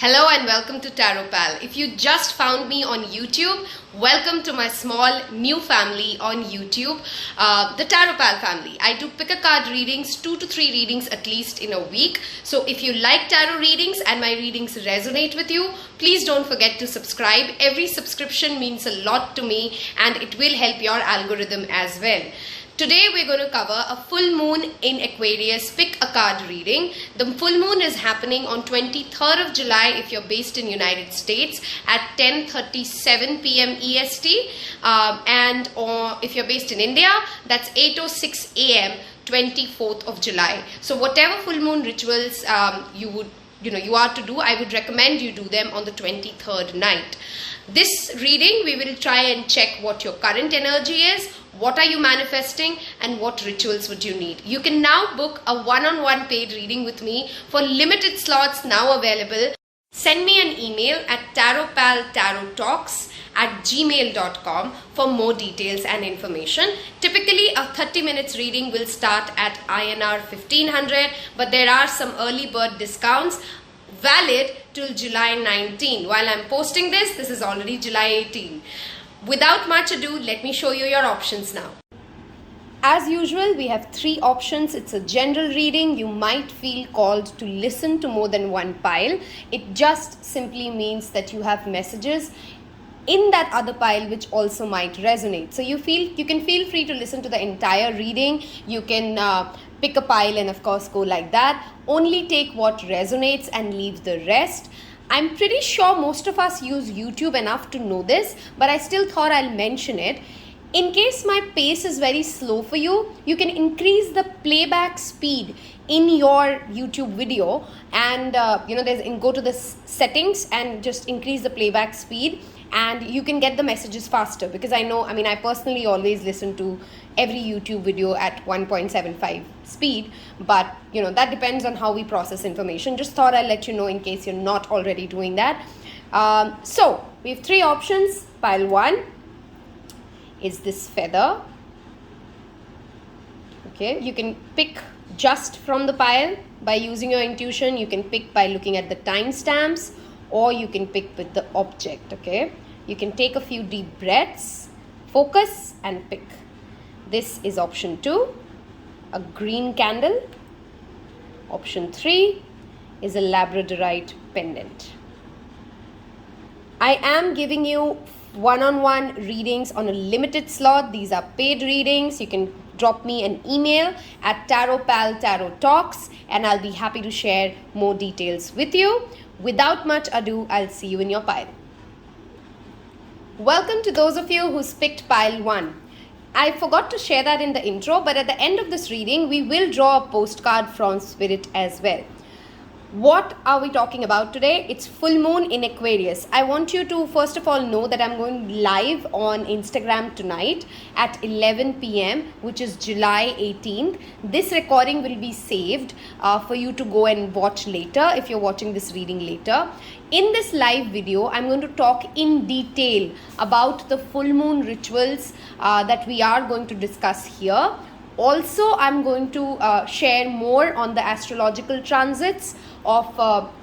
Hello and welcome to Tarot Pal. If you just found me on YouTube, welcome to my small new family on YouTube, the Tarot Pal family. I do pick a card readings, 2 to 3 readings at least in a week. So if you like tarot readings and my readings resonate with you, please don't forget to subscribe. Every subscription means a lot to me and it will help your algorithm as well. Today we're going to cover a full moon in Aquarius pick a card reading. The full moon is happening on 23rd of July if you're based in United States at 10:37 p.m. EST, and if you're based in India, that's 8:06 a.m. 24th of July. So whatever full moon rituals you are to do, I would recommend you do them on the 23rd night. This reading we will try and check what your current energy is, what are you manifesting, and what rituals would you need. You can now book a one-on-one paid reading with me for limited slots now available. Send me an email at tarotpaltarottalks@gmail.com for more details and information. Typically a 30 minutes reading will start at INR 1500, but there are some early bird discounts valid till July 19. While I'm posting this is already July 18. Without much ado, let me show you your options now. As usual, we have 3 options. It's a general reading. You might feel called to listen to more than one pile. It just simply means that you have messages in that other pile which also might resonate. So you can feel free to listen to the entire reading. You can pick a pile and of course go like that. Only take what resonates and leave the rest. I'm pretty sure most of us use YouTube enough to know this, but I still thought I'll mention it. In case my pace is very slow for you, you can increase the playback speed in your YouTube video and go to the settings and just increase the playback speed, and you can get the messages faster, because I personally always listen to every YouTube video at 1.75 speed, but that depends on how we process information. Just thought I'll let you know in case you're not already doing that. So we have 3 options. Pile 1 is this feather. Okay, you can pick just from the pile by using your intuition. You can pick by looking at the timestamps, or you can pick with the object. Okay, you can take a few deep breaths, focus and pick. This is option 2, a green candle. Option 3 is a labradorite pendant. I am giving you one-on-one readings on a limited slot. These are paid readings. You can drop me an email at tarotpaltarottalks and I'll be happy to share more details with you. Without much ado, I'll see you in your pile. Welcome to those of you who's picked pile 1. I forgot to share that in the intro, but at the end of this reading, we will draw a postcard from Spirit as well. What are we talking about today? It's full moon in Aquarius. I want you to first of all know that I'm going live on Instagram tonight at 11 p.m. which is July 18th. This recording will be saved for you to go and watch later if you're watching this reading later. In this live video, I'm going to talk in detail about the full moon rituals that we are going to discuss here. Also, I'm going to share more on the astrological transits of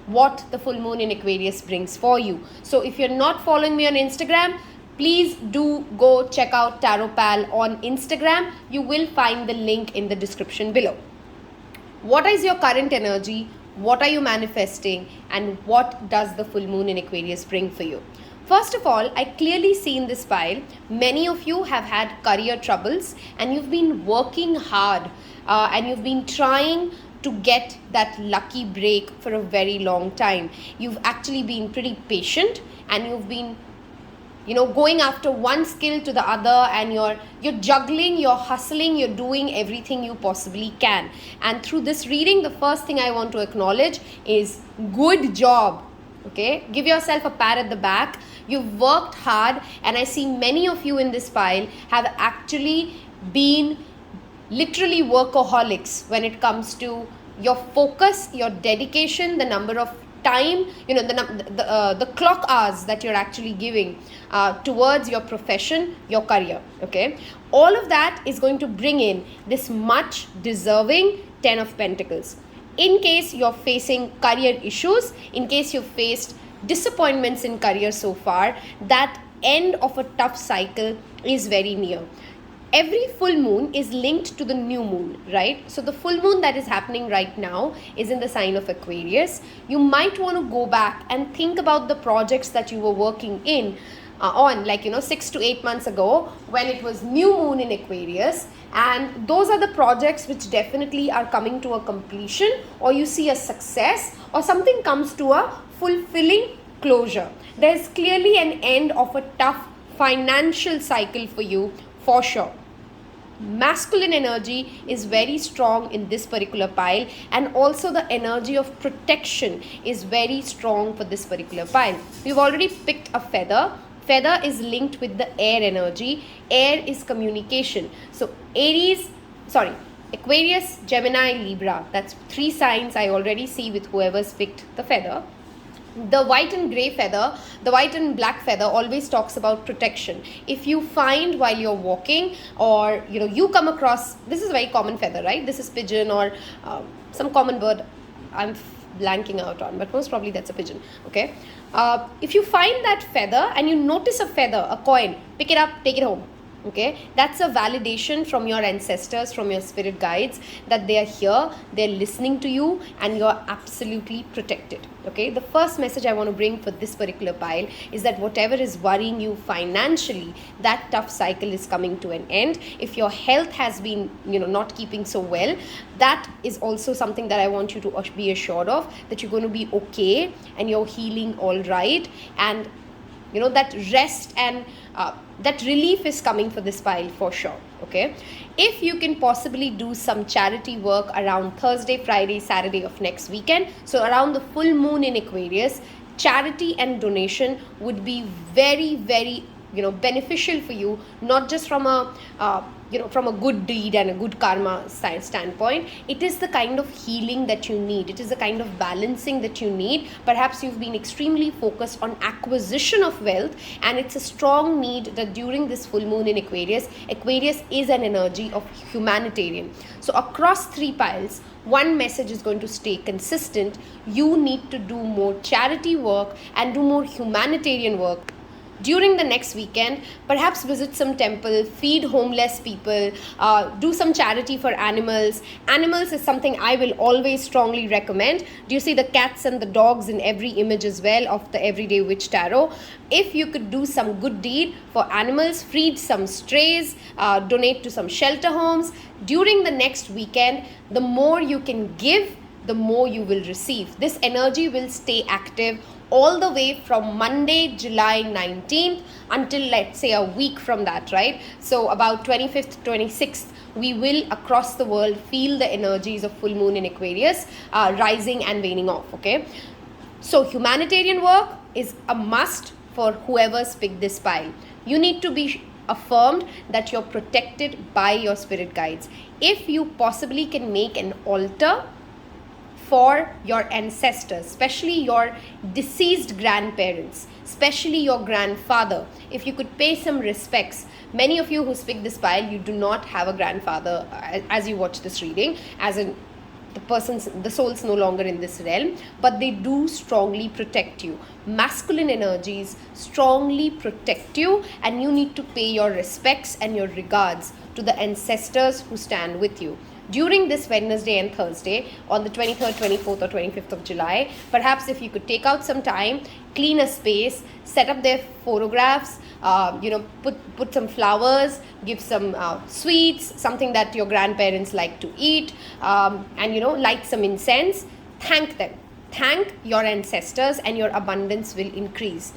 what the full moon in Aquarius brings for you. So if you're not following me on Instagram, please do go check out Tarot Pal on Instagram. You will find the link in the description below. What is your current energy? What are you manifesting? And what does the full moon in Aquarius bring for you? First of all, I clearly see in this pile, many of you have had career troubles and you've been working hard and you've been trying to get that lucky break for a very long time. You've actually been pretty patient and you've been going after one skill to the other, and you're juggling, you're hustling, you're doing everything you possibly can. And through this reading, the first thing I want to acknowledge is good job. Okay, give yourself a pat at the back. You've worked hard, and I see many of you in this pile have actually been literally workaholics when it comes to your focus, your dedication, the number of time, the clock hours that you're actually giving towards your profession, your career. Okay, all of that is going to bring in this much deserving 10 of Pentacles. In case you're facing career issues, in case you've faced disappointments in career so far, that end of a tough cycle is very near. Every full moon is linked to the new moon, right? So the full moon that is happening right now is in the sign of Aquarius. You might want to go back and think about the projects that you were working on, like 6 to 8 months ago, when it was new moon in Aquarius, and those are the projects which definitely are coming to a completion, or you see a success, or something comes to a fulfilling closure. There's clearly an end of a tough financial cycle for you, for sure. Masculine energy is very strong in this particular pile, and also the energy of protection is very strong for this particular pile. We've already picked a feather. Feather is linked with the air energy. Air is communication. So Aquarius, Gemini, Libra. That's 3 signs I already see with whoever's picked the feather. The white and grey feather, the white and black feather always talks about protection. If you find while you're walking, or you come across, this is a very common feather, right? This is pigeon, or some common bird I'm blanking out on, but most probably that's a pigeon. Okay, if you find that feather and you notice a feather, a coin, pick it up, take it home. Okay, that's a validation from your ancestors, from your spirit guides, that they are here, they're listening to you, and you're absolutely protected. Okay, the first message I want to bring for this particular pile is that whatever is worrying you financially, that tough cycle is coming to an end. If your health has been not keeping so well, that is also something that I want you to be assured of, that you're going to be okay and you're healing all right, and that rest and that relief is coming for this pile for sure. Okay, if you can possibly do some charity work around Thursday, Friday, Saturday of next weekend, so around the full moon in Aquarius, charity and donation would be very, very beneficial for you, not just from a from a good deed and a good karma standpoint. It is the kind of healing that you need. It is the kind of balancing that you need. Perhaps you've been extremely focused on acquisition of wealth, and it's a strong need that during this full moon in Aquarius is an energy of humanitarian. So across 3 piles, one message is going to stay consistent. You need to do more charity work and do more humanitarian work during the next weekend. Perhaps visit some temple, feed homeless people, do some charity for animals. Animals is something I will always strongly recommend. Do you see the cats and the dogs in every image as well of the Everyday Witch Tarot? If you could do some good deed for animals, feed some strays, donate to some shelter homes during the next weekend, the more you can give, the more you will receive. This energy will stay active all the way from Monday, July 19th until, let's say, a week from that, right? So about 25th, 26th, we will across the world feel the energies of full moon in Aquarius rising and waning off. Okay, so humanitarian work is a must for whoever's picked this pile. You need to be affirmed that you're protected by your spirit guides. If you possibly can make an altar for your ancestors, especially your deceased grandparents, especially your grandfather, if you could pay some respects. Many of you who speak this pile, you do not have a grandfather as you watch this reading, as in the soul's no longer in this realm, but they do strongly protect you. Masculine energies strongly protect you, and you need to pay your respects and your regards to the ancestors who stand with you. During this Wednesday and Thursday, on the 23rd, 24th or 25th of July, perhaps if you could take out some time, clean a space, set up their photographs, put some flowers, give some sweets, something that your grandparents like to eat, and light some incense. Thank them. Thank your ancestors, and your abundance will increase.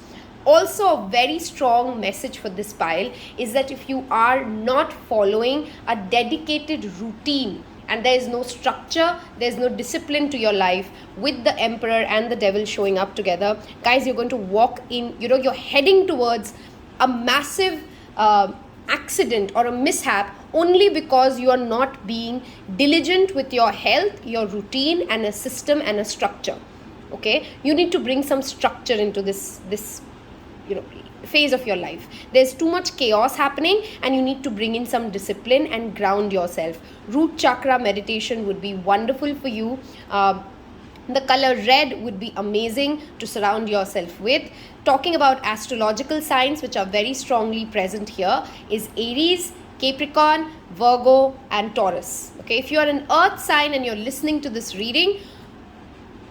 Also, a very strong message for this pile is that if you are not following a dedicated routine and there is no structure, there is no discipline to your life, with the Emperor and the Devil showing up together, guys, you're going to walk in, you're heading towards a massive accident or a mishap only because you are not being diligent with your health, your routine, and a system and a structure. Okay, you need to bring some structure into this phase of your life. There's too much chaos happening and you need to bring in some discipline and ground yourself. Root chakra meditation would be wonderful for you. The color red would be amazing to surround yourself with. Talking about astrological signs which are very strongly present here is Aries, Capricorn, Virgo and Taurus. Okay, if you are an earth sign and you're listening to this reading,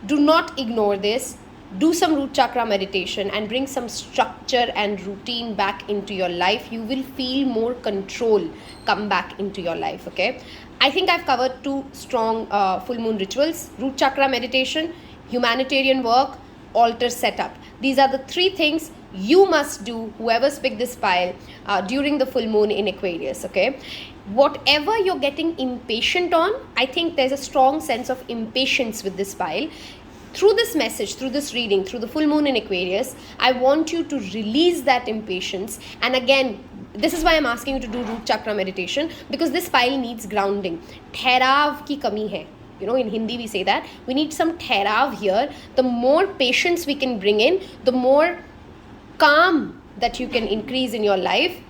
do not ignore this. Do some root chakra meditation and bring some structure and routine back into your life. You will feel more control come back into your life. Okay, I think I've covered 2 strong full moon rituals: root chakra meditation, humanitarian work, altar setup. These are the 3 things you must do, whoever's picked this pile, during the full moon in Aquarius. Okay, whatever you're getting impatient on, I think there's a strong sense of impatience with this pile. Through this message, through this reading, through the full moon in Aquarius, I want you to release that impatience. And again, this is why I'm asking you to do root chakra meditation, because this pile needs grounding. Therav ki kami hai. In Hindi we say that. We need some therav here. The more patience we can bring in, the more calm that you can increase in your life.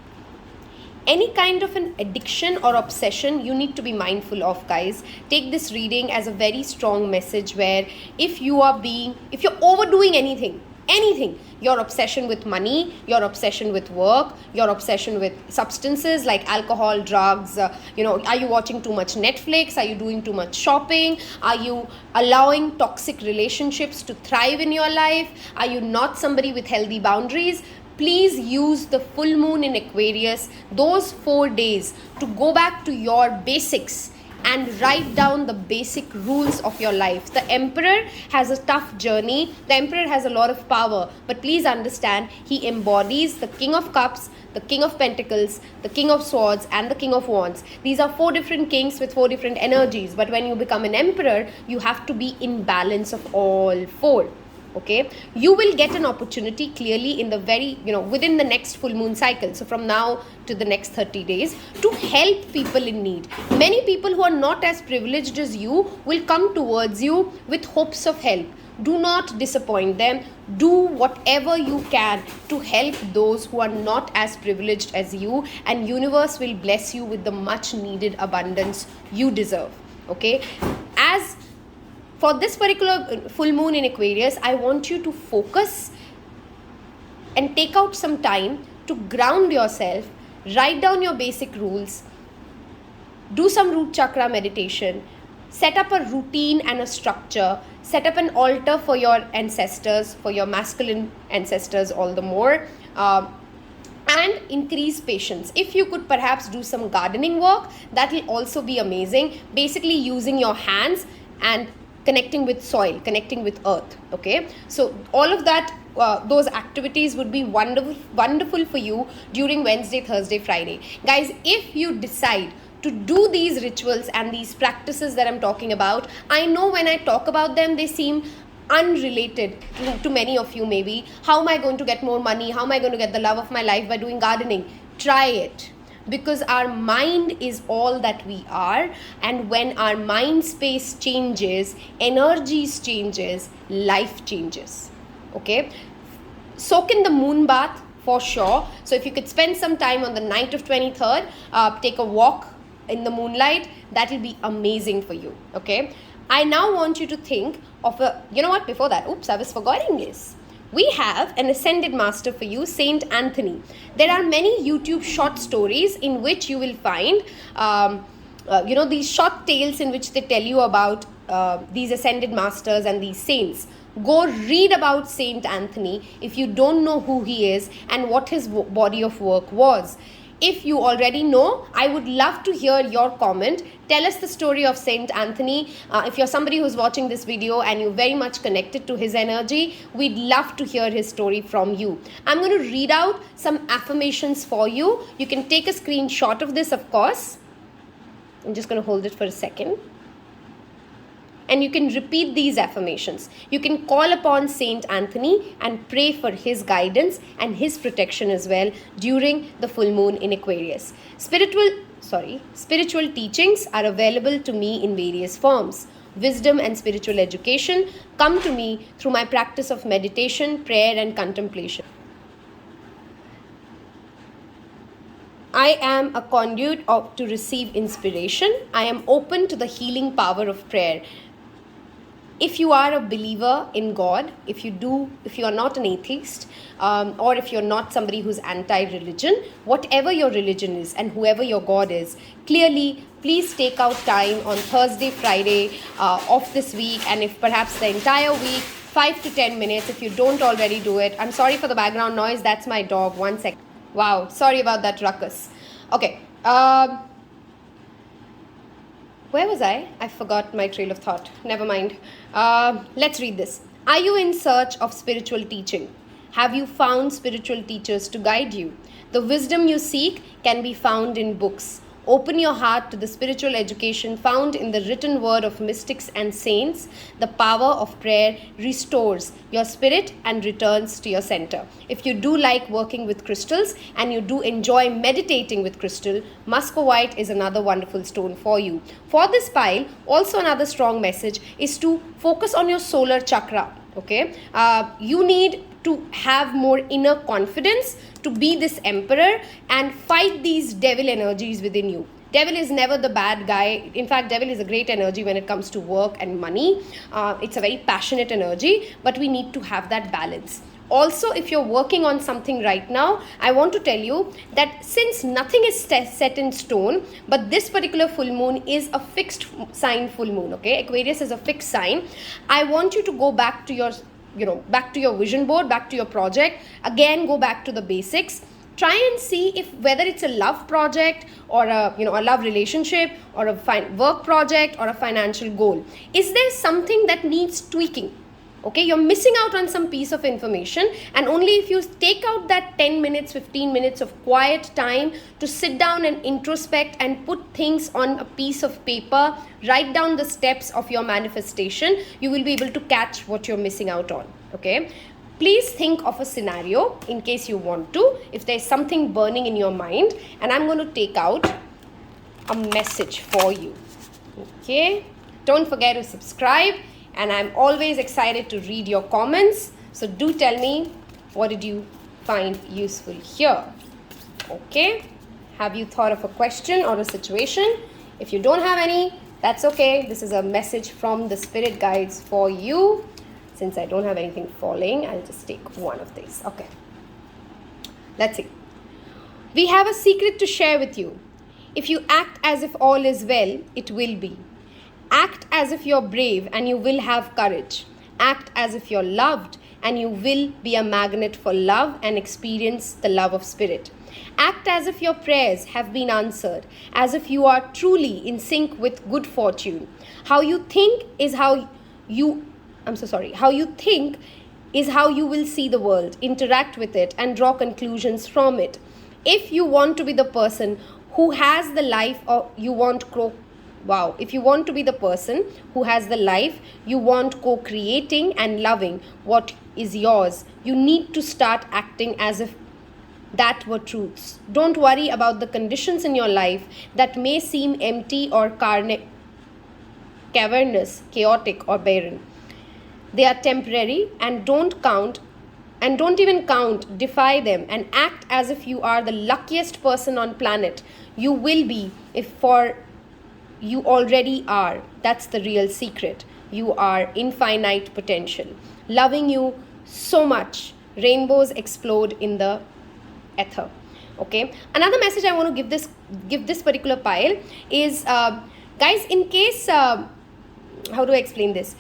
Any kind of an addiction or obsession, you need to be mindful of, guys. Take this reading as a very strong message where if you're overdoing anything, your obsession with money, your obsession with work, your obsession with substances like alcohol, drugs, are you watching too much Netflix? Are you doing too much shopping? Are you allowing toxic relationships to thrive in your life? Are you not somebody with healthy boundaries? Please use the full moon in Aquarius, those 4 days, to go back to your basics and write down the basic rules of your life. The Emperor has a tough journey. The Emperor has a lot of power. But please understand, he embodies the King of Cups, the King of Pentacles, the King of Swords and the King of Wands. These are 4 different kings with 4 different energies. But when you become an Emperor, you have to be in balance of all 4. Okay, you will get an opportunity clearly in the within the next full moon cycle. So from now to the next 30 days to help people in need. Many people who are not as privileged as you will come towards you with hopes of help. Do not disappoint them. Do whatever you can to help those who are not as privileged as you, and universe will bless you with the much needed abundance you deserve. Okay, as for this particular full moon in Aquarius, I want you to focus and take out some time to ground yourself, write down your basic rules, do some root chakra meditation, set up a routine and a structure, set up an altar for your ancestors, for your masculine ancestors all the more, and increase patience. If you could perhaps do some gardening work, that will also be amazing. Basically using your hands and connecting with soil, connecting with earth. Okay, so all of that, those activities would be wonderful for you during Wednesday, Thursday, Friday. Guys, if you decide to do these rituals and these practices that I'm talking about, I know when I talk about them, they seem unrelated to many of you maybe. How am I going to get more money? How am I going to get the love of my life by doing gardening? Try it. Because our mind is all that we are, and when our mind space changes, energies changes, life changes. Okay, soak in the moon bath for sure. So if you could spend some time on the night of 23rd, take a walk in the moonlight, that will be amazing for you. Okay, I now want you to think of before that, I was forgetting this. We have an ascended master for you, Saint Anthony. There are many YouTube short stories in which you will find, these short tales in which they tell you about these ascended masters and these saints. Go read about Saint Anthony if you don't know who he is and what his body of work was. If you already know, I would love to hear your comment. Tell us the story of Saint Anthony. If you're somebody who's watching this video and you're very much connected to his energy, we'd love to hear his story from you. I'm going to read out some affirmations for you. You can take a screenshot of this, of course. I'm just going to hold it for a second. And you can repeat these affirmations. You can call upon Saint Anthony and pray for his guidance and his protection as well during the full moon in Aquarius. Spiritual teachings are available to me in various forms. Wisdom and spiritual education come to me through my practice of meditation, prayer and contemplation. I am a conduit to receive inspiration. I am open to the healing power of prayer. If you are a believer in God, if you are not an atheist, or if you're not somebody who's anti-religion, whatever your religion is and whoever your God is, clearly, please take out time on Thursday, Friday of this week, and if perhaps the entire week, 5 to 10 minutes, if you don't already do it. I'm sorry for the background noise. That's my dog. 1 second. Wow, sorry about that ruckus. Okay. Where was I? I forgot my trail of thought. Never mind. Let's read this. Are you in search of spiritual teaching? Have you found spiritual teachers to guide you? The wisdom you seek can be found in books. Open your heart to the spiritual education found in the written word of mystics and saints. The power of prayer restores your spirit and returns to your center. If you do like working with crystals and you do enjoy meditating with crystal, muscovite is another wonderful stone for you. For this pile, also another strong message is to focus on your solar chakra. Okay, you need to have more inner confidence to be this emperor and fight these devil energies within you. Devil is never the bad guy. In fact, devil is a great energy when it comes to work and money. It's a very passionate energy, but we need to have that balance. Also, if you're working on something right now, I want to tell you that since nothing is set in stone, but this particular full moon is a fixed sign full moon, okay? Aquarius is a fixed sign. I want you to go back to your back to your vision board, back to your project. Again, go back to the basics. Try and see if whether it's a love project or a love relationship or a work project or a financial goal. Is there something that needs tweaking? Okay, you're missing out on some piece of information, and only if you take out that 10 minutes, 15 minutes of quiet time to sit down and introspect and put things on a piece of paper, write down the steps of your manifestation, you will be able to catch what you're missing out on. Okay, please think of a scenario in case you want to, if there's something burning in your mind, and I'm going to take out a message for you. Okay, don't forget to subscribe. And I'm always excited to read your comments. So do tell me, what did you find useful here? Okay. Have you thought of a question or a situation? If you don't have any, that's okay. This is a message from the spirit guides for you. Since I don't have anything falling, I'll just take one of these. Okay. Let's see. We have a secret to share with you. If you act as if all is well, it will be. Act as if you're brave and you will have courage. Act as if you're loved and you will be a magnet for love and experience the love of spirit. Act as if your prayers have been answered, as if you are truly in sync with good fortune. How you think is how you will see the world, interact with it and draw conclusions from it. If you want to be the person who has the life you want if you want to be the person who has the life you want co-creating and loving what is yours, you need to start acting as if that were truths. Don't worry about the conditions in your life that may seem empty or cavernous, chaotic or barren. They are temporary, and don't even count, defy them and act as if you are the luckiest person on planet. You will be you already are. That's the real secret. You are infinite potential. Loving you so much. Rainbows explode in the ether. Okay. Another message I want to give this particular pile is, guys, in case, how do I explain this?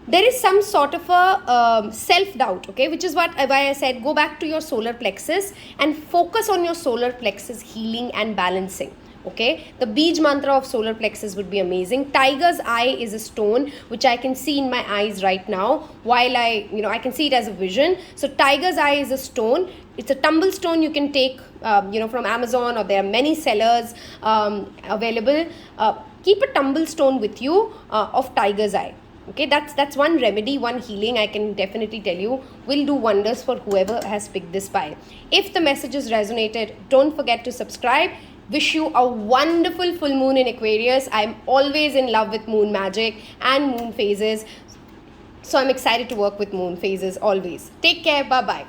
There is some sort of a self-doubt, okay, which is why I said go back to your solar plexus and focus on your solar plexus healing and balancing. Okay, the Bij mantra of solar plexus would be amazing. Tiger's eye is a stone which I can see in my eyes right now while I can see it as a vision. So tiger's eye is a stone. It's a tumble stone you can take from Amazon, or there are many sellers available. Keep a tumble stone with you of tiger's eye. Okay, that's one remedy, one healing I can definitely tell you will do wonders for whoever has picked this pile. If the messages resonated, don't forget to subscribe. Wish you a wonderful full moon in Aquarius. I'm always in love with moon magic and moon phases. So I'm excited to work with moon phases always. Take care. Bye-bye.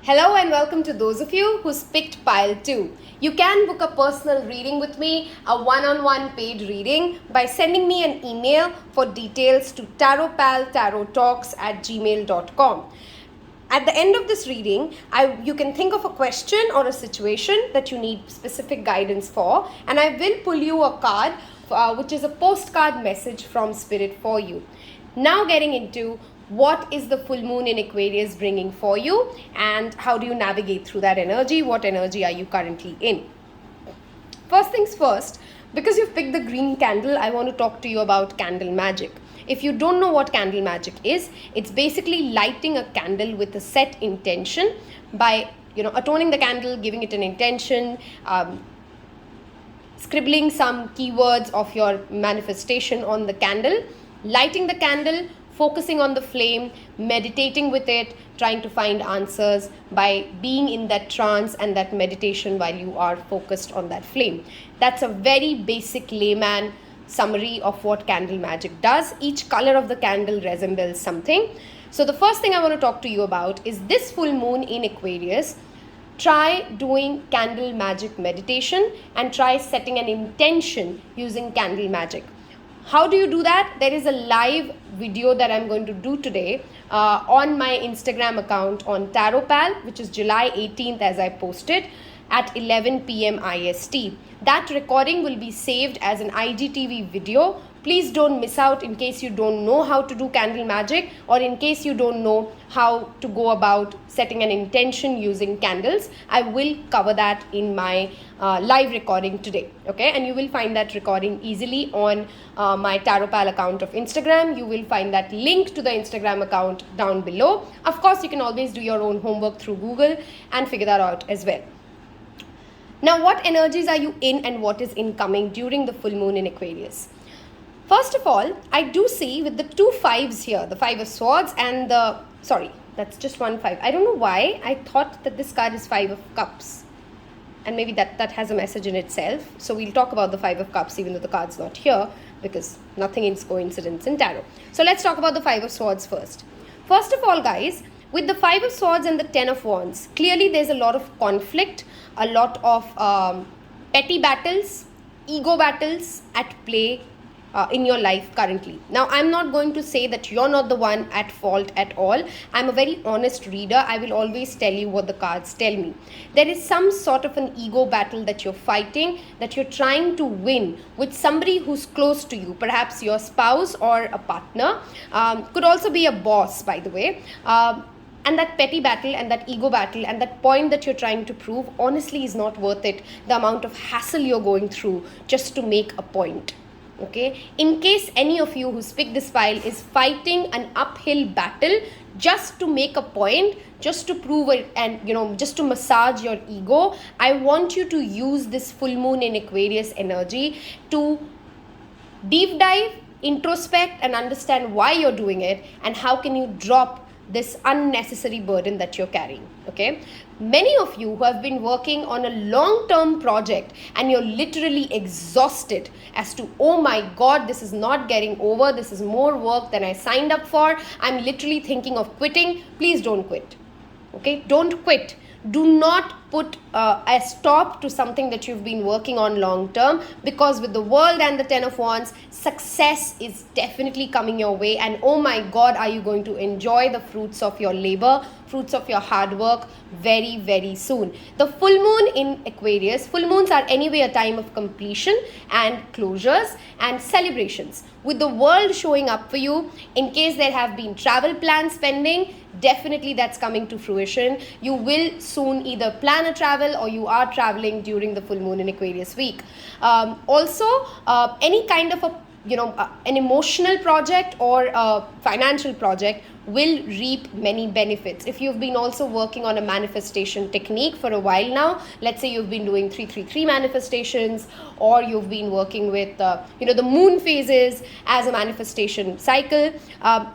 Hello and welcome to those of you who's picked pile 2. You can book a personal reading with me, a one-on-one paid reading, by sending me an email for details to tarotpaltarottalks@gmail.com. At the end of this reading, you can think of a question or a situation that you need specific guidance for, and I will pull you a card which is a postcard message from Spirit for you. Now getting into what is the full moon in Aquarius bringing for you and how do you navigate through that energy? What energy are you currently in? First things first, because you've picked the green candle, I want to talk to you about candle magic. If you don't know what candle magic is, it's basically lighting a candle with a set intention by, atoning the candle, giving it an intention, scribbling some keywords of your manifestation on the candle, lighting the candle, focusing on the flame, meditating with it, trying to find answers by being in that trance and that meditation while you are focused on that flame. That's a very basic layman summary of what candle magic does. Each color of the candle resembles something. So the first thing I want to talk to you about is this full moon in Aquarius. Try doing candle magic meditation and try setting an intention using candle magic. How do you do that? There is a live video that I'm going to do today on my Instagram account on TarotPal, which is July 18th as I posted at 11 p.m. IST. That recording will be saved as an IGTV video. Please don't miss out in case you don't know how to do candle magic or in case you don't know how to go about setting an intention using candles. I will cover that in my live recording today. Okay, and you will find that recording easily on my TarotPal account of Instagram. You will find that link to the Instagram account down below. Of course, you can always do your own homework through Google and figure that out as well. Now, what energies are you in and what is incoming during the full moon in Aquarius? First of all, I do see with the two fives here, the Five of Swords and that's just one five. I don't know why I thought that this card is Five of Cups. And maybe that has a message in itself. So we'll talk about the Five of Cups even though the card's not here because nothing is coincidence in tarot. So let's talk about the Five of Swords first. First of all, guys, with the Five of Swords and the Ten of Wands, clearly there's a lot of conflict, a lot of petty battles, ego battles at play in your life currently. Now, I'm not going to say that you're not the one at fault at all. I'm a very honest reader. I will always tell you what the cards tell me. There is some sort of an ego battle that you're fighting, that you're trying to win with somebody who's close to you, perhaps your spouse or a partner, could also be a boss, by the way. And that petty battle and that ego battle and that point that you're trying to prove honestly is not worth it. The amount of hassle you're going through just to make a point. Okay, in case any of you who's picked this file is fighting an uphill battle just to make a point, just to prove it and just to massage your ego, I want you to use this full moon in Aquarius energy to deep dive, introspect and understand why you're doing it and how can you drop this unnecessary burden that you're carrying. Okay, many of you who have been working on a long-term project and you're literally exhausted as to, oh my god, this is not getting over, this is more work than I signed up for, I'm literally thinking of quitting. Please don't quit. Okay, don't quit. Do not put a stop to something that you've been working on long term, because with the World and the Ten of Wands, success is definitely coming your way and oh my god, are you going to enjoy the fruits of your labor, fruits of your hard work very, very soon. The full moon in Aquarius, full moons are anyway a time of completion and closures and celebrations. With the World showing up for you, in case there have been travel plans pending, definitely that's coming to fruition. You will soon either plan a travel or you are traveling during the full moon in Aquarius week. Also, any kind of an emotional project or a financial project will reap many benefits. If you've been also working on a manifestation technique for a while now, let's say you've been doing 333 manifestations or you've been working with the moon phases as a manifestation cycle,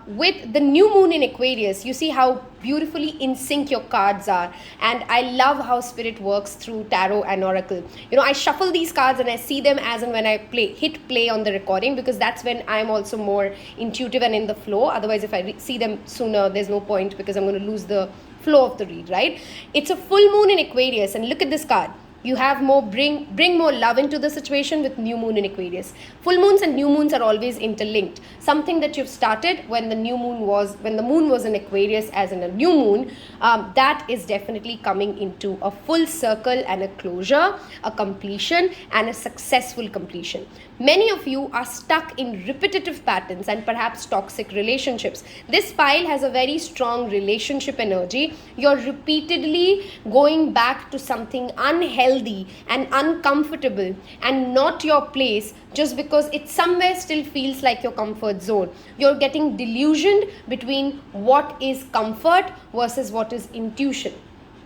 with the new moon in Aquarius, you see how beautifully in sync your cards are. And I love how spirit works through tarot and oracle. I shuffle these cards and I see them as and when I hit play on the recording, because that's when I'm also more intuitive and in the flow. Otherwise, if I see them sooner, there's no point, because I'm going to lose the flow of the read, right? It's a full moon in Aquarius, and look at this card. You have more bring more love into the situation with new moon in Aquarius. Full moons and new moons are always interlinked. Something that you've started when the moon was in Aquarius as in a new moon, that is definitely coming into a full circle and a closure, a completion, and a successful completion. Many of you are stuck in repetitive patterns and perhaps toxic relationships. This pile has a very strong relationship energy. You're repeatedly going back to something unhealthy and uncomfortable and not your place just because it somewhere still feels like your comfort zone. You're getting delusioned between what is comfort versus what is intuition.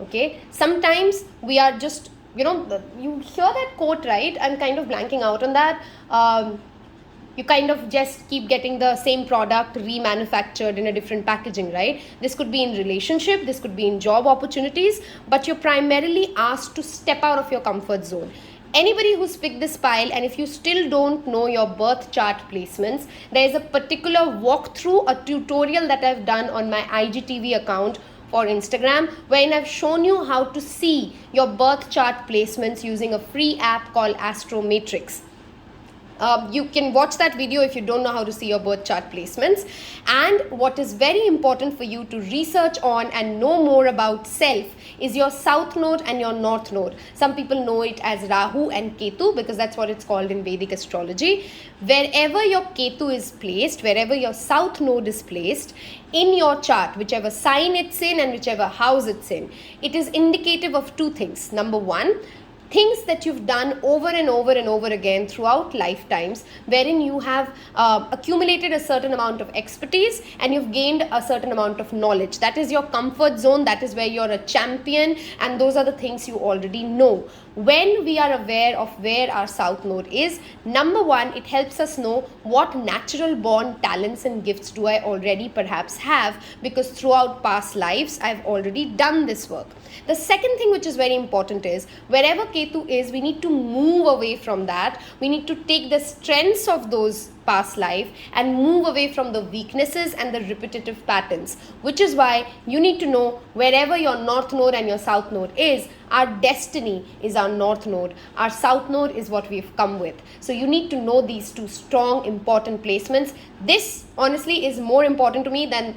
Okay? Sometimes we are just, you hear that quote, right? I'm kind of blanking out on that. You kind of just keep getting the same product remanufactured in a different packaging, right? This could be in relationship, this could be in job opportunities, but you're primarily asked to step out of your comfort zone. Anybody who's picked this pile, and if you still don't know your birth chart placements, there is a particular walkthrough, a tutorial that I've done on my IGTV account for Instagram, wherein I've shown you how to see your birth chart placements using a free app called Astro Matrix. You can watch that video if you don't know how to see your birth chart placements. And what is very important for you to research on and know more about self is your south node and your north node. Some people know it as Rahu and Ketu because that's what it's called in Vedic astrology. Wherever your Ketu is placed, wherever your south node is placed in your chart, whichever sign it's in and whichever house it's in, it is indicative of two things. Number one, things that you've done over and over and over again throughout lifetimes, wherein you have accumulated a certain amount of expertise and you've gained a certain amount of knowledge. That is your comfort zone. That is where you're a champion, and those are the things you already know. When we are aware of where our south node is, number one, it helps us know what natural born talents and gifts do I already perhaps have, because throughout past lives I've already done this work. The second thing which is very important is, wherever Ketu is, we need to move away from that. We need to take the strengths of those past life and move away from the weaknesses and the repetitive patterns, which is why you need to know wherever your north node and your south node is. Our destiny is our north node. Our south node is what we've come with. So you need to know these two strong, important placements. This honestly is more important to me than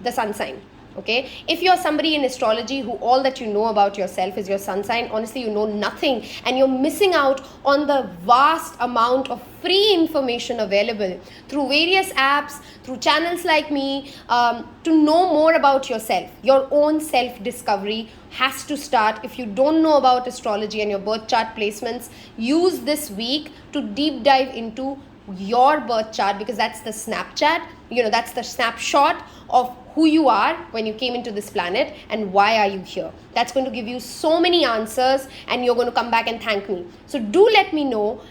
the sun sign. Okay, if you're somebody in astrology who all that you know about yourself is your sun sign, honestly you know nothing, and you're missing out on the vast amount of free information available through various apps, through channels like me, to know more about yourself. Your own self-discovery has to start. If you don't know about astrology and your birth chart placements, use this week to deep dive into your birth chart, because that's the Snapchat, that's the snapshot of who you are when you came into this planet and why are you here. That's going to give you so many answers, and you're going to come back and thank me. So do let me know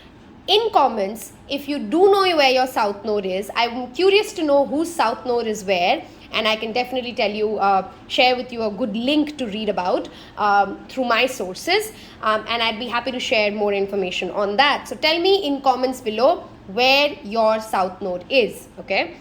in comments if you do know where your south node is. I'm curious to know whose south node is where, and I can definitely tell you, share with you a good link to read about through my sources, and I'd be happy to share more information on that. So tell me in comments below where your south node is. Okay,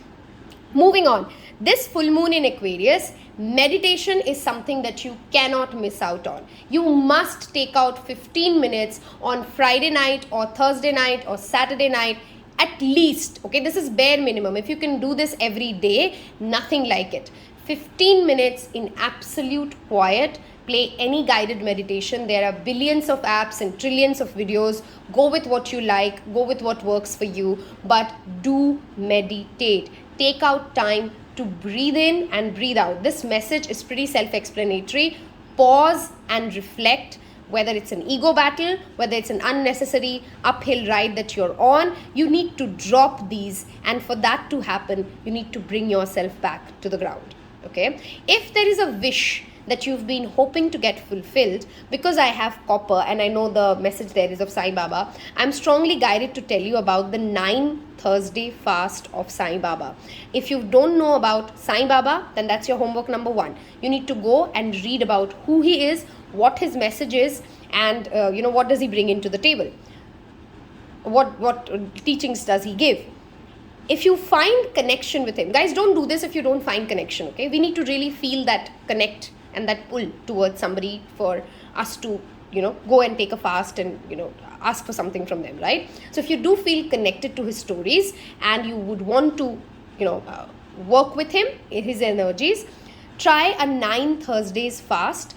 moving on. This full moon in Aquarius, meditation is something that you cannot miss out on. You must take out 15 minutes on Friday night or Thursday night or Saturday night at least. Okay, this is bare minimum. If you can do this every day, nothing like it. 15 minutes in absolute quiet. Play any guided meditation. There are billions of apps and trillions of videos. Go with what you like, go with what works for you, but do meditate. Take out time to breathe in and breathe out. This message is pretty self-explanatory. Pause and reflect. Whether it's an ego battle, whether it's an unnecessary uphill ride that you're on, you need to drop these, and for that to happen, you need to bring yourself back to the ground. Okay? If there is a wish that you've been hoping to get fulfilled, because I have copper and I know the message there is of Sai Baba, I'm strongly guided to tell you about the 9 Thursday fast of Sai Baba. If you don't know about Sai Baba, then that's your homework number 1. You need to go and read about who he is, what his message is, and what does he bring into the table. What teachings does he give? If you find connection with him, guys, don't do this if you don't find connection. Okay, we need to really feel that connect and that pull towards somebody for us to, go and take a fast and, ask for something from them, right? So if you do feel connected to his stories and you would want to, work with him in his energies, try a 9 Thursdays fast.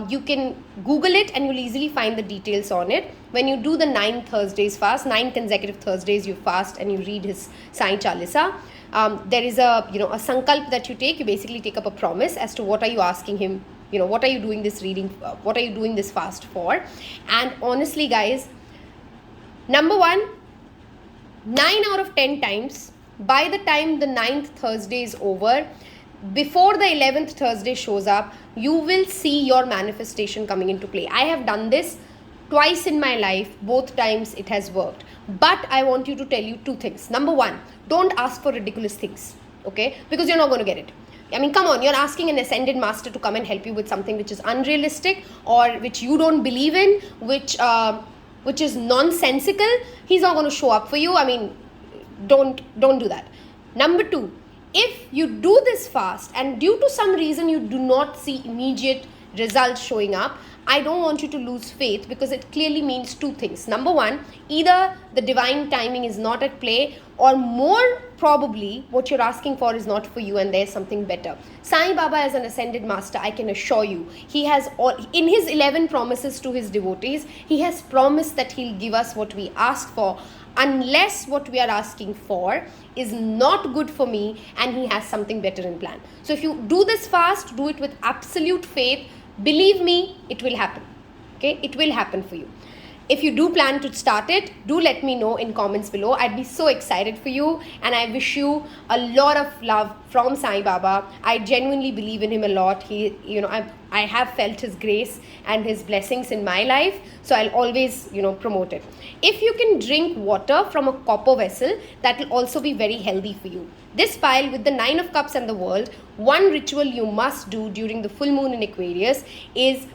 You can Google it and you'll easily find the details on it. When you do the 9 Thursdays fast, 9 consecutive Thursdays you fast and you read his Sai Chalisa, there is a sankalp that you take. You basically take up a promise as to what are you asking him, what are you doing this reading, what are you doing this fast for. And honestly guys, number one, 9 out of 10 times, by the time the 9th Thursday is over, before the 11th Thursday shows up, you will see your manifestation coming into play. I have done this twice in my life. Both times it has worked. But I want you to tell you 2 things. Number one, don't ask for ridiculous things, okay? Because you're not going to get it. I mean, come on, you're asking an ascended master to come and help you with something which is unrealistic or which you don't believe in, which is nonsensical. He's not going to show up for you. I mean, don't do that. Number 2, if you do this fast and due to some reason you do not see immediate results showing up, I don't want you to lose faith, because it clearly means 2 things. Number 1, either the divine timing is not at play, or more probably what you're asking for is not for you and there's something better. Sai Baba as an ascended master, I can assure you, he has in his 11 promises to his devotees, he has promised that he'll give us what we ask for, unless what we are asking for is not good for me and he has something better in plan. So if you do this fast, do it with absolute faith. Believe me, it will happen. Okay, it will happen for you. If you do plan to start it, do let me know in comments below. I'd be so excited for you, and I wish you a lot of love from Sai Baba. I genuinely believe in him a lot. I have felt his grace and his blessings in my life, so I'll always, promote it. If you can drink water from a copper vessel, that will also be very healthy for you. This pile with the 9 of Cups and the World, one ritual you must do during the full moon in Aquarius is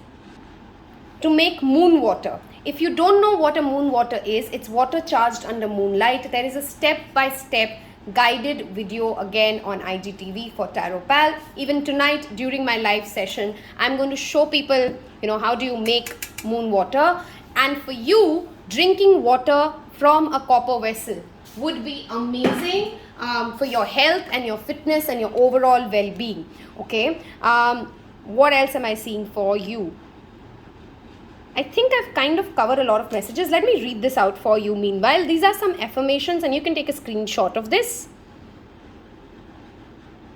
to make moon water. If you don't know what a moon water is, it's water charged under moonlight. There is a step-by-step guided video again on IGTV for Tarot Pal. Even tonight during my live session, I'm going to show people, how do you make moon water. And for you, drinking water from a copper vessel would be amazing for your health and your fitness and your overall well-being. Okay. What else am I seeing for you? I think I've kind of covered a lot of messages. Let me read this out for you. Meanwhile, these are some affirmations and you can take a screenshot of this.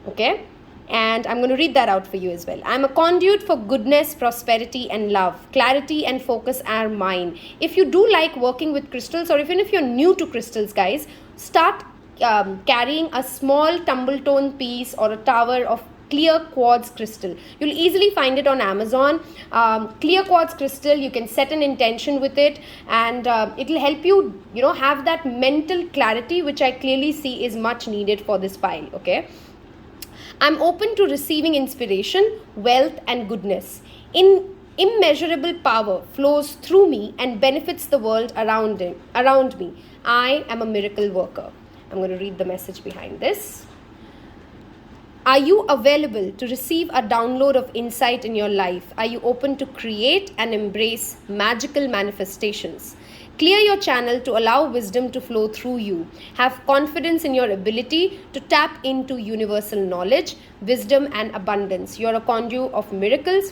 Okay. And I'm going to read that out for you as well. I'm a conduit for goodness, prosperity and love. Clarity and focus are mine. If you do like working with crystals, or even if you're new to crystals, guys, start carrying a small tumbletone piece or a tower of clear quartz crystal. You'll easily find it on Amazon. Clear quartz crystal, you can set an intention with it, and it'll help you, have that mental clarity, which I clearly see is much needed for this pile. Okay. I'm open to receiving inspiration, wealth and goodness. Immeasurable power flows through me and benefits the world around me. I am a miracle worker. I'm going to read the message behind this. Are you available to receive a download of insight in your life? Are you open to create and embrace magical manifestations? Clear your channel to allow wisdom to flow through you. Have confidence in your ability to tap into universal knowledge, wisdom and abundance. You're a conduit of miracles.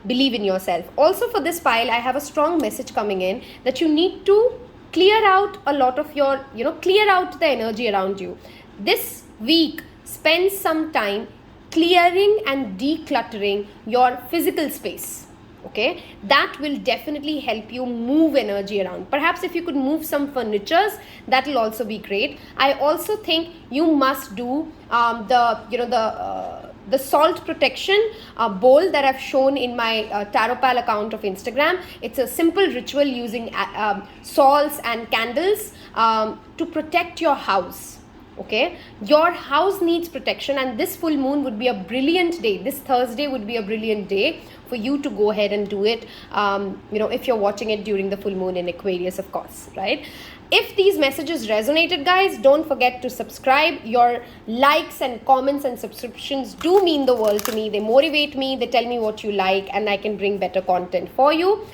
Believe in yourself. Also for this pile, I have a strong message coming in that you need to clear out a lot of your, clear out the energy around you. This week, spend some time clearing and decluttering your physical space. Okay, that will definitely help you move energy around. Perhaps if you could move some furnitures, that will also be great. I also think you must do the salt protection bowl that I've shown in my Tarot Pal account of Instagram. It's a simple ritual using salts and candles to protect your house. Okay, your house needs protection, and this full moon would be a brilliant day. This Thursday would be a brilliant day for you to go ahead and do it. If you're watching it during the full moon in Aquarius, of course, right? If these messages resonated, guys, don't forget to subscribe. Your likes and comments and subscriptions do mean the world to me. They motivate me, they tell me what you like, and I can bring better content for you.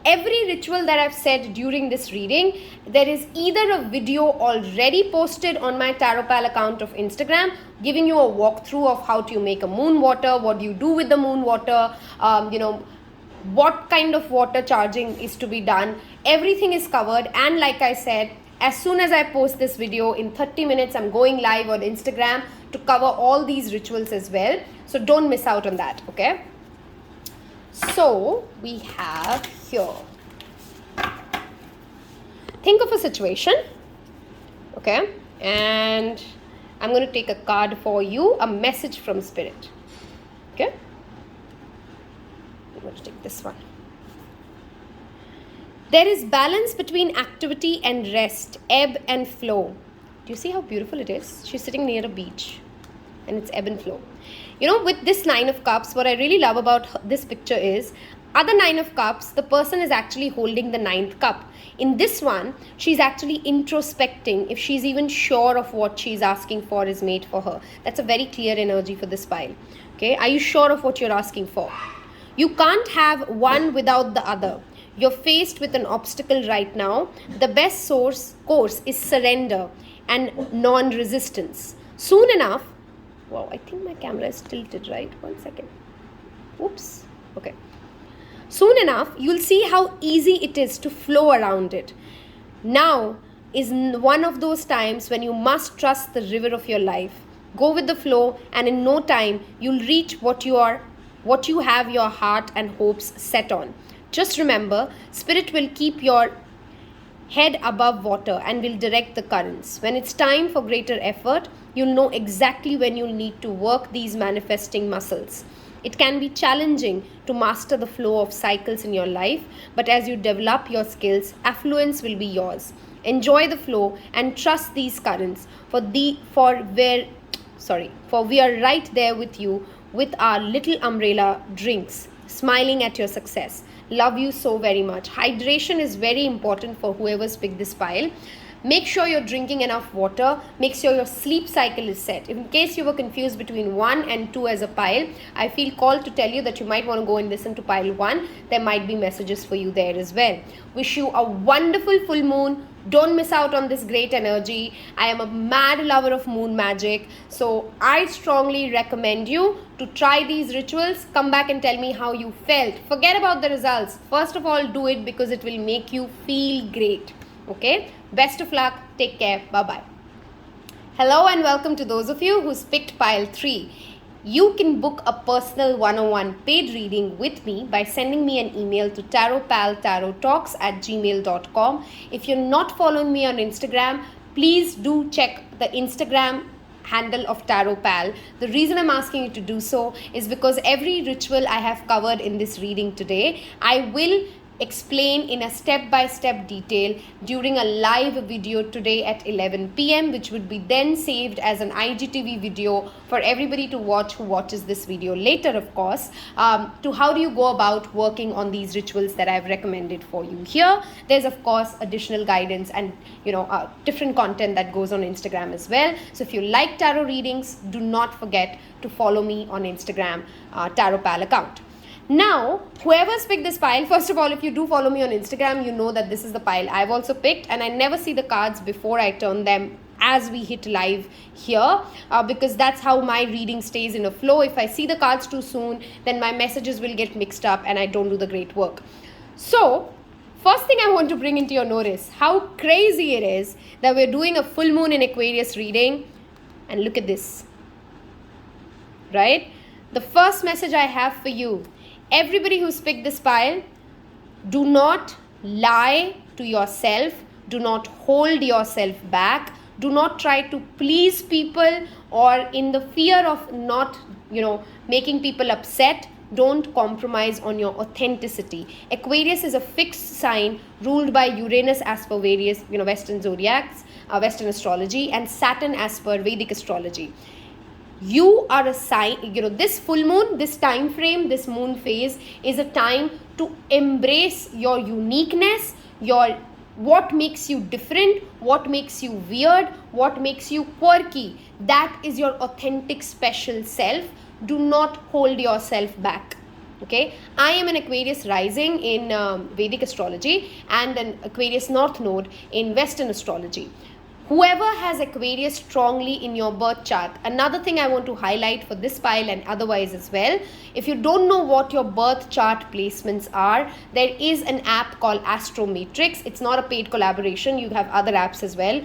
Every ritual that I've said during this reading, there is either a video already posted on my Tarot Pal account of Instagram giving you a walkthrough of how to make a moon water, what do you do with the moon water, what kind of water charging is to be done. Everything is covered, and like I said, as soon as I post this video, in 30 minutes I'm going live on Instagram to cover all these rituals as well. So don't miss out on that, okay? So we have here, think of a situation, okay, and I'm going to take a card for you, a message from Spirit, okay. I'm going to take this one. There is balance between activity and rest, ebb and flow. Do you see how beautiful it is? She's sitting near a beach and it's ebb and flow. With this 9 of Cups, what I really love about this picture is, other 9 of Cups, the person is actually holding the 9th cup. In this one, she's actually introspecting if she's even sure of what she's asking for is made for her. That's a very clear energy for this pile. Okay, are you sure of what you're asking for? You can't have one without the other. You're faced with an obstacle right now. The best course is surrender and non-resistance. Soon enough, wow, I think my camera is tilted, right? 1 second. Oops. Okay. Soon enough, you'll see how easy it is to flow around it. Now is one of those times when you must trust the river of your life. Go with the flow, and in no time, you'll reach what you have your heart and hopes set on. Just remember, Spirit will keep your head above water and will direct the currents. When it's time for greater effort, you'll know exactly when you'll need to work these manifesting muscles. It can be challenging to master the flow of cycles in your life, but as you develop your skills, affluence will be yours. Enjoy the flow and trust these currents, for we are right there with you with our little umbrella drinks, smiling at your success. Love you so very much. Hydration is very important for whoever's picked this pile. Make sure you're drinking enough water. Make sure your sleep cycle is set. In case you were confused between 1 and 2 as a pile, I feel called to tell you that you might want to go and listen to pile 1. There might be messages for you there as well. Wish you a wonderful full moon. Don't miss out on this great energy. I am a mad lover of moon magic. So I strongly recommend you to try these rituals. Come back and tell me how you felt. Forget about the results. First of all, do it because it will make you feel great. Okay? Best of luck. Take care. Bye-bye. Hello and welcome to those of you who's picked pile 3. You can book a personal one-on-one paid reading with me by sending me an email to tarotpaltarottalks@gmail.com. If you're not following me on Instagram, please do check the Instagram handle of Tarot Pal. The reason I'm asking you to do so is because every ritual I have covered in this reading today, I will explain in a step-by-step detail during a live video today at 11 p.m. which would be then saved as an IGTV video for everybody to watch who watches this video later, of course, to how do you go about working on these rituals that I've recommended for you here. There's of course additional guidance and different content that goes on Instagram as well. So if you like tarot readings, do not forget to follow me on Instagram, Tarot Pal account. Now, whoever's picked this pile, first of all, if you do follow me on Instagram, you know that this is the pile I've also picked, and I never see the cards before I turn them as we hit live here, because that's how my reading stays in a flow. If I see the cards too soon, then my messages will get mixed up and I don't do the great work. So, first thing I want to bring into your notice, how crazy it is that we're doing a full moon in Aquarius reading, and look at this, right? The first message I have for you, everybody who's picked this pile, do not lie to yourself. Do not hold yourself back. Do not try to please people or in the fear of not, making people upset. Don't compromise on your authenticity. Aquarius is a fixed sign ruled by Uranus as per various, Western zodiacs, Western astrology, and Saturn as per Vedic astrology. You are a sign, this full moon, this time frame, this moon phase is a time to embrace your uniqueness, what makes you different, what makes you weird, what makes you quirky. That is your authentic special self. Do not hold yourself back. Okay, I am an Aquarius rising in Vedic astrology and an Aquarius North Node in Western astrology. Whoever has Aquarius strongly in your birth chart, another thing I want to highlight for this pile and otherwise as well, if you don't know what your birth chart placements are, there is an app called Astromatrix. It's not a paid collaboration. You have other apps as well.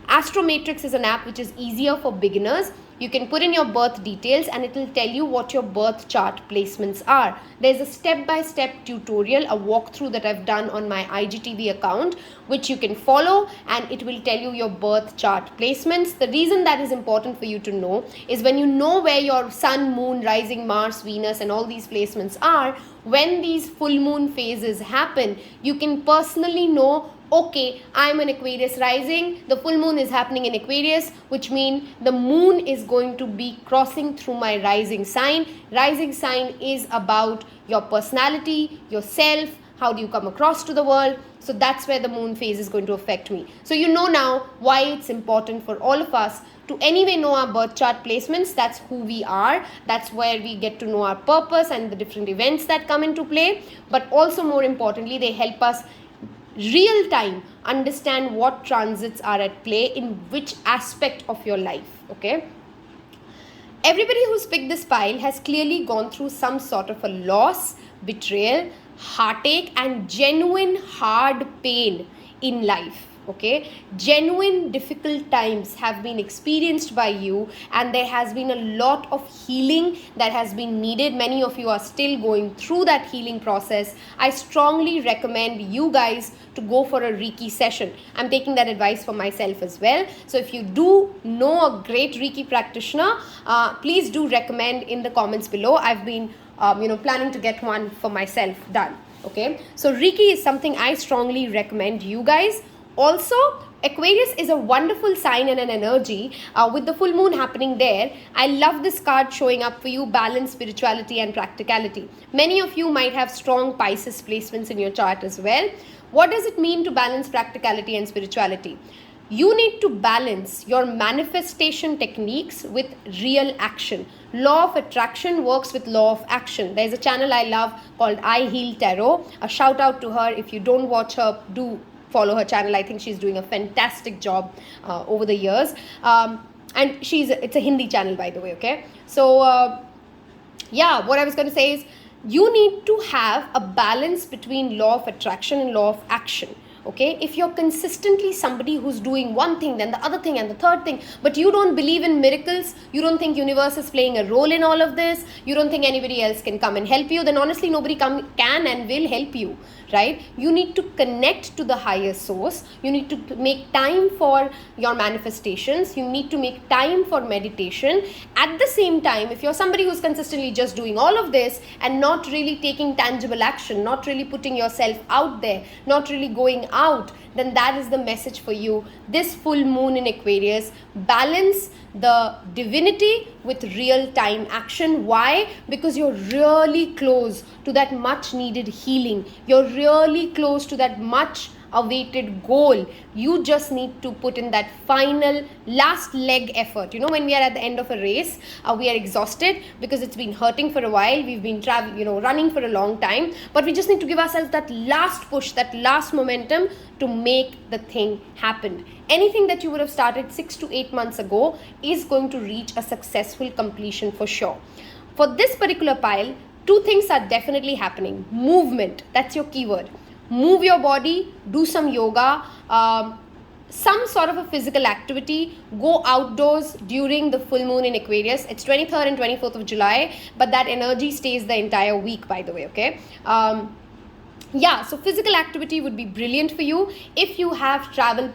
Astromatrix is an app which is easier for beginners. You can put in your birth details and it will tell you what your birth chart placements are. There's a step-by-step tutorial, a walkthrough that I've done on my IGTV account, which you can follow, and it will tell you your birth chart placements. The reason that is important for you to know is when you know where your sun, moon, rising, Mars, Venus and all these placements are, when these full moon phases happen, you can personally know, okay, I'm an Aquarius rising, the full moon is happening in Aquarius, which means the moon is going to be crossing through my rising sign. Rising sign is about your personality, yourself, how do you come across to the world. So that's where the moon phase is going to affect me. So you know now why it's important for all of us to anyway know our birth chart placements. That's who we are. That's where we get to know our purpose and the different events that come into play. But also more importantly, they help us real time understand what transits are at play in which aspect of your life. Okay, everybody who's picked this pile has clearly gone through some sort of a loss, betrayal, heartache and genuine hard pain in life. Okay, genuine difficult times have been experienced by you and there has been a lot of healing that has been needed. Many of you are still going through that healing process. I strongly recommend you guys to go for a Reiki session. I'm taking that advice for myself as well. So if you do know a great Reiki practitioner, please do recommend in the comments below. I've been planning to get one for myself done. Okay, so Reiki is something I strongly recommend you guys. Also, Aquarius is a wonderful sign and an energy with the full moon happening there. I love this card showing up for you, balance, spirituality and practicality. Many of you might have strong Pisces placements in your chart as well. What does it mean to balance practicality and spirituality? You need to balance your manifestation techniques with real action. Law of attraction works with law of action. There's a channel I love called I Heal Tarot. A shout out to her. If you don't watch her, do follow her channel. I think she's doing a fantastic job over the years. And it's a Hindi channel, by the way, okay? So, what I was going to say is you need to have a balance between law of attraction and law of action. Okay, if you're consistently somebody who's doing one thing, then the other thing and the third thing, but you don't believe in miracles, you don't think universe is playing a role in all of this, you don't think anybody else can come and help you, then honestly nobody can and will help you, right? You need to connect to the higher source. You need to make time for your manifestations. You need to make time for meditation. At the same time, if you're somebody who's consistently just doing all of this and not really taking tangible action, not really putting yourself out there, not really going out, then that is the message for you. This full moon in Aquarius, balance the divinity with real time action. Why? Because you're really close to that much needed healing. You're really close to that much awaited goal. You just need to put in that final last leg effort. When we are at the end of a race, we are exhausted because it's been hurting for a while. We've been running for a long time, but we just need to give ourselves that last push, that last momentum to make the thing happen. Anything that you would have started 6 to 8 months ago is going to reach a successful completion for sure. For this particular pile, two things are definitely happening. Movement, that's your keyword. Move your body, do some yoga, some sort of a physical activity. Go outdoors during the full moon in Aquarius. It's 23rd and 24th of July, but that energy stays the entire week, by the way, okay? Yeah, so physical activity would be brilliant for you. If you have travel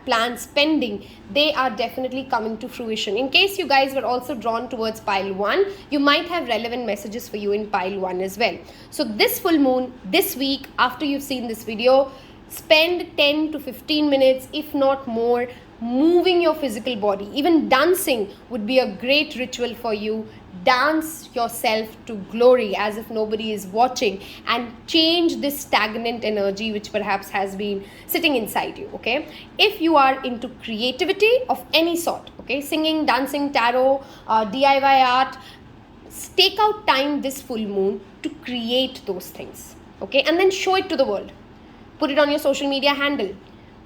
plans pending, they are definitely coming to fruition. In case you guys were also drawn towards pile 1, you might have relevant messages for you in pile 1 as well. So this full moon, this week, after you've seen this video, spend 10 to 15 minutes, if not more, moving your physical body. Even dancing would be a great ritual for you. Dance yourself to glory as if nobody is watching, and change this stagnant energy which perhaps has been sitting inside you. Okay, if you are into creativity of any sort, okay, singing, dancing, tarot, DIY art, take out time this full moon to create those things. Okay, and then show it to the world. Put it on your social media handle.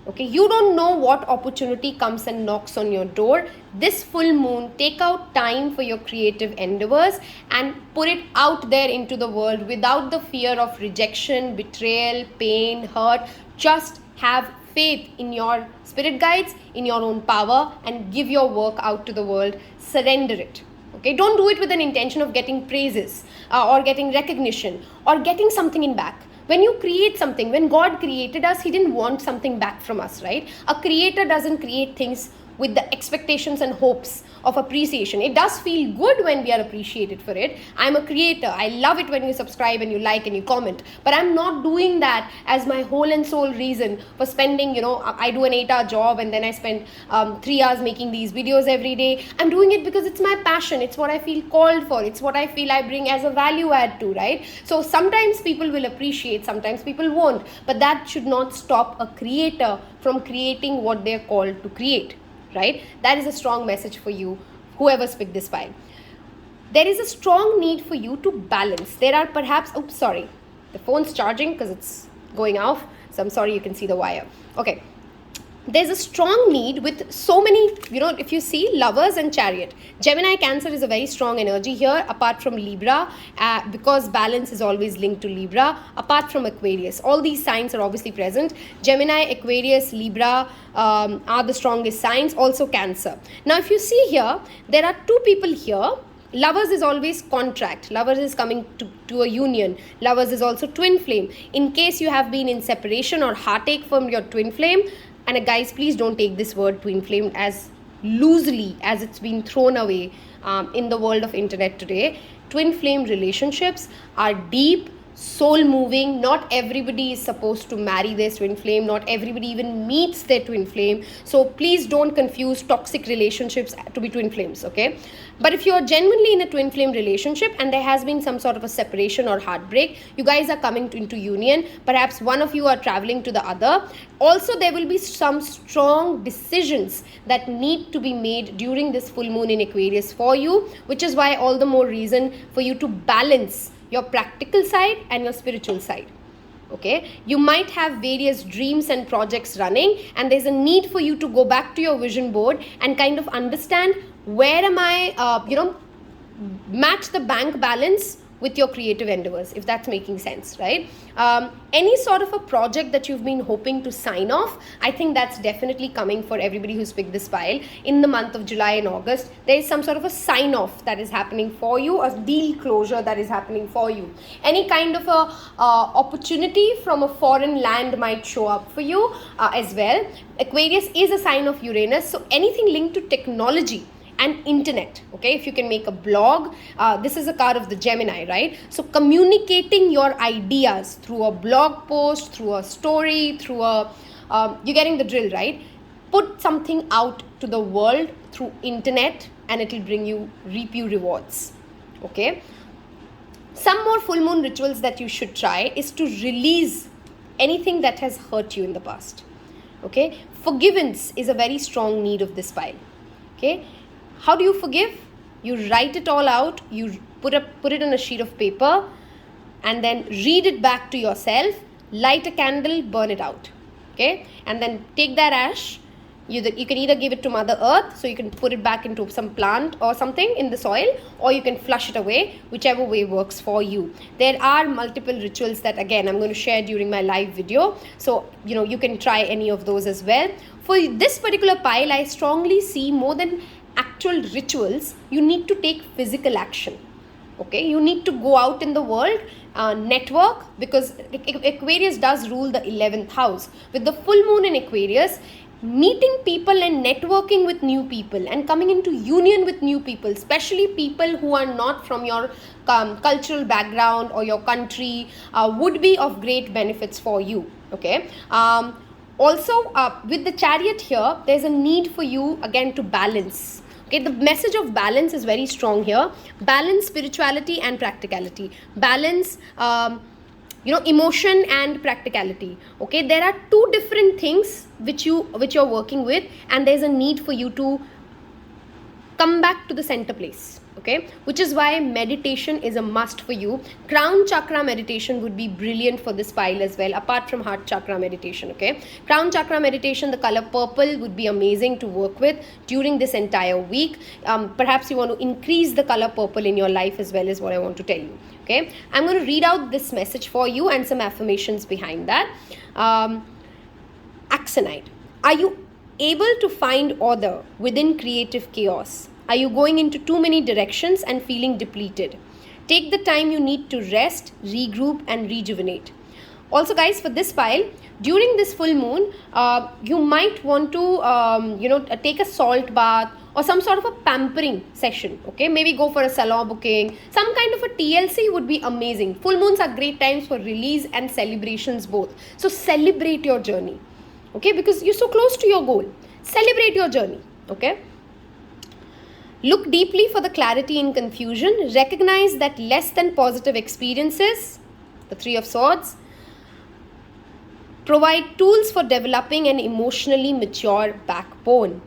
Okay, you don't know what opportunity comes and knocks on your door. This full moon, take out time for your creative endeavors and put it out there into the world without the fear of rejection, betrayal, pain, hurt. Just have faith in your spirit guides, in your own power, and give your work out to the world. Surrender it. Okay, don't do it with an intention of getting praises or getting recognition or getting something in back. When you create something, when God created us, He didn't want something back from us, right? A creator doesn't create things with the expectations and hopes of appreciation. It does feel good when we are appreciated for it. I'm a creator. I love it when you subscribe and you like and you comment. But I'm not doing that as my whole and soul reason for spending, I do an 8-hour job and then I spend 3 hours making these videos every day. I'm doing it because it's my passion. It's what I feel called for. It's what I feel I bring as a value add to, right? So sometimes people will appreciate, sometimes people won't. But that should not stop a creator from creating what they're called to create. Right? That is a strong message for you, whoever's picked this pile. There is a strong need for you to balance. There are perhaps, the phone's charging because it's going off. So I'm sorry, you can see the wire. Okay. There's a strong need with so many, if you see Lovers and Chariot. Gemini, Cancer is a very strong energy here, apart from Libra, because balance is always linked to Libra, apart from Aquarius. All these signs are obviously present. Gemini, Aquarius, Libra are the strongest signs, also Cancer. Now, if you see here, there are two people here. Lovers is always contract. Lovers is coming to a union. Lovers is also twin flame. In case you have been in separation or heartache from your twin flame, and guys, please don't take this word twin flame as loosely as it's been thrown away in the world of internet today. Twin flame relationships are deep, soul moving. Not everybody is supposed to marry their twin flame. Not everybody even meets their twin flame. So please don't confuse toxic relationships to be twin flames, okay? But if you are genuinely in a twin flame relationship and there has been some sort of a separation or heartbreak, you guys are coming into union. Perhaps one of you are traveling to the other. Also, there will be some strong decisions that need to be made during this full moon in Aquarius for you, which is why all the more reason for you to balance your practical side and your spiritual side. Okay, you might have various dreams and projects running, and there's a need for you to go back to your vision board and kind of understand where am I, match the bank balance with your creative endeavors, if that's making sense, right? Any sort of a project that you've been hoping to sign off, I think that's definitely coming for everybody who's picked this pile. In the month of July and August, there is some sort of a sign off that is happening for you, a deal closure that is happening for you. Any kind of a opportunity from a foreign land might show up for you as well. Aquarius is a sign of Uranus, so anything linked to technology and internet, okay? If you can make a blog, this is a card of the Gemini, right? So communicating your ideas through a blog post, through a story, through a, you're getting the drill, right? Put something out to the world through internet and it will reap you rewards, okay? Some more full moon rituals that you should try is to release anything that has hurt you in the past, okay? Forgiveness is a very strong need of this pile, okay? How do you forgive? You write it all out, you put it on a sheet of paper and then read it back to yourself, light a candle, burn it out, okay? And then take that ash, you can either give it to Mother Earth, so you can put it back into some plant or something in the soil, or you can flush it away, whichever way works for you. There are multiple rituals that, again, I'm going to share during my live video, so you can try any of those as well. For this particular pile, I strongly see more than actual rituals, you need to take physical action, Okay, you need to go out in the world, network, because Aquarius does rule the 11th house. With the full moon in Aquarius, meeting people and networking with new people and coming into union with new people, especially people who are not from your cultural background or your country, would be of great benefits for you. Okay. Also, with the Chariot here, there's a need for you again to balance. Okay, the message of balance is very strong here. Balance spirituality and practicality. Balance, emotion and practicality. Okay, there are two different things which you're working with, and there's a need for you to come back to the center place. Okay, which is why meditation is a must for you. Crown chakra meditation would be brilliant for this pile as well, apart from heart chakra meditation. Okay, crown chakra meditation, the color purple would be amazing to work with during this entire week. Perhaps you want to increase the color purple in your life as well, is what I want to tell you. Okay, I'm going to read out this message for you and some affirmations behind that. Axonite, are you able to find order within creative chaos? Are you going into too many directions and feeling depleted? Take the time you need to rest, regroup, and rejuvenate. Also, guys, for this pile, during this full moon, you might want to, take a salt bath or some sort of a pampering session. Okay, maybe go for a salon booking. Some kind of a TLC would be amazing. Full moons are great times for release and celebrations both. So celebrate your journey. Okay, because you're so close to your goal. Celebrate your journey. Okay. Look deeply for the clarity in confusion. Recognize that less than positive experiences, the Three of Swords, provide tools for developing an emotionally mature backbone.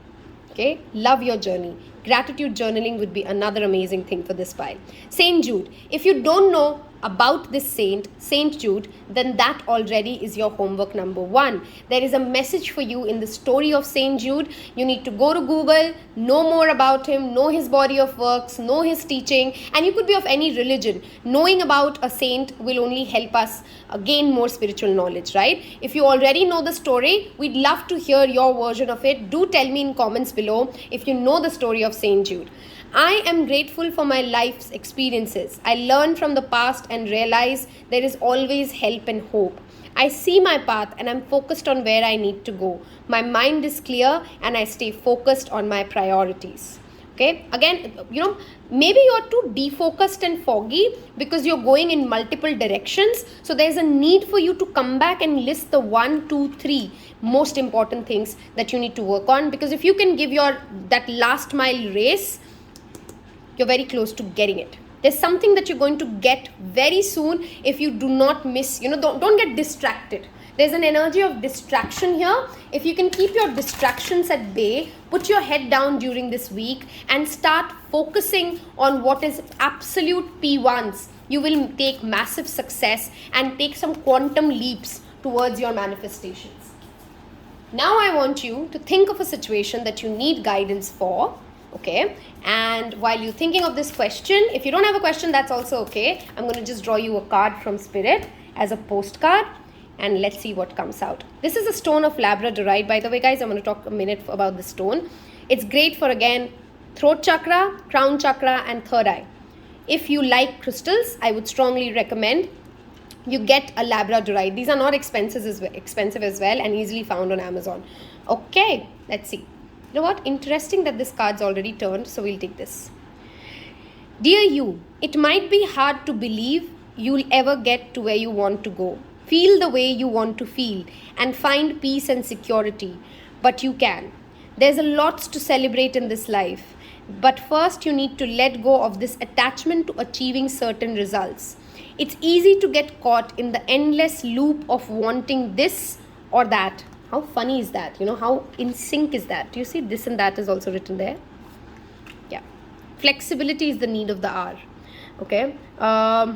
Okay, love your journey. Gratitude journaling would be another amazing thing for this pile. Saint Jude. If you don't know about this Saint Jude, then that already is your homework number 1. There is a message for you in the story of Saint Jude. You need to go to Google, know more about him, know his body of works, know his teaching, and you could be of any religion. Knowing about a saint will only help us gain more spiritual knowledge, right? If you already know the story, we'd love to hear your version of it. Do tell me in comments below if you know the story of Saint Jude. I am grateful for my life's experiences. I learn from the past and realize there is always help and hope. I see my path and I'm focused on where I need to go. My mind is clear and I stay focused on my priorities. Okay, again, maybe you're too defocused and foggy because you're going in multiple directions. So there's a need for you to come back and list the 1, 2, 3 most important things that you need to work on. Because if you can give that last mile race, you're very close to getting it. There's something that you're going to get very soon if you do not miss, don't get distracted. There's an energy of distraction here. If you can keep your distractions at bay, put your head down during this week and start focusing on what is absolute P1s, you will take massive success and take some quantum leaps towards your manifestations. Now I want you to think of a situation that you need guidance for. Okay, and while you're thinking of this question, if you don't have a question, that's also okay. I'm going to just draw you a card from Spirit as a postcard, and let's see what comes out. This is a stone of labradorite, by the way, guys. I'm going to talk a minute about the stone. It's great for, again, throat chakra, crown chakra, and third eye. If you like crystals, I would strongly recommend you get a labradorite. These are not expensive as well and easily found on Amazon. Okay, let's see. You know what? Interesting that this card's already turned, so we'll take this. Dear you, it might be hard to believe you'll ever get to where you want to go. Feel the way you want to feel and find peace and security, but you can. There's a lot to celebrate in this life, but first you need to let go of this attachment to achieving certain results. It's easy to get caught in the endless loop of wanting this or that. How funny is that? How in sync is that? Do you see this and that is also written there? Yeah. Flexibility is the need of the hour. Okay. The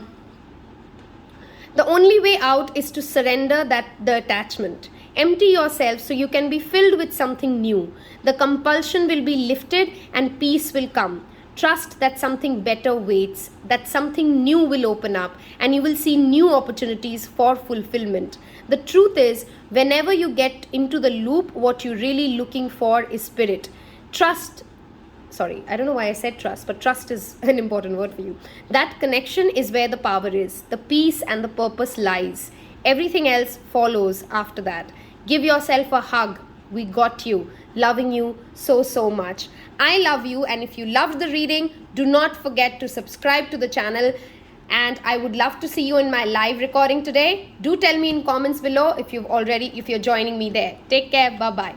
only way out is to surrender the attachment. Empty yourself so you can be filled with something new. The compulsion will be lifted and peace will come. Trust that something better waits, that something new will open up, and you will see new opportunities for fulfillment. The truth is, whenever you get into the loop, what you're really looking for is spirit. Trust sorry, I don't know why I said trust, but trust is an important word for you. That connection is where the power is. The peace and the purpose lies. Everything else follows after that. Give yourself a hug. We got you. Loving you so, so much. I love you, and if you loved the reading, do not forget to subscribe to the channel. And I would love to see you in my live recording today. Do tell me in comments below if you're joining me there. Take care. Bye-bye.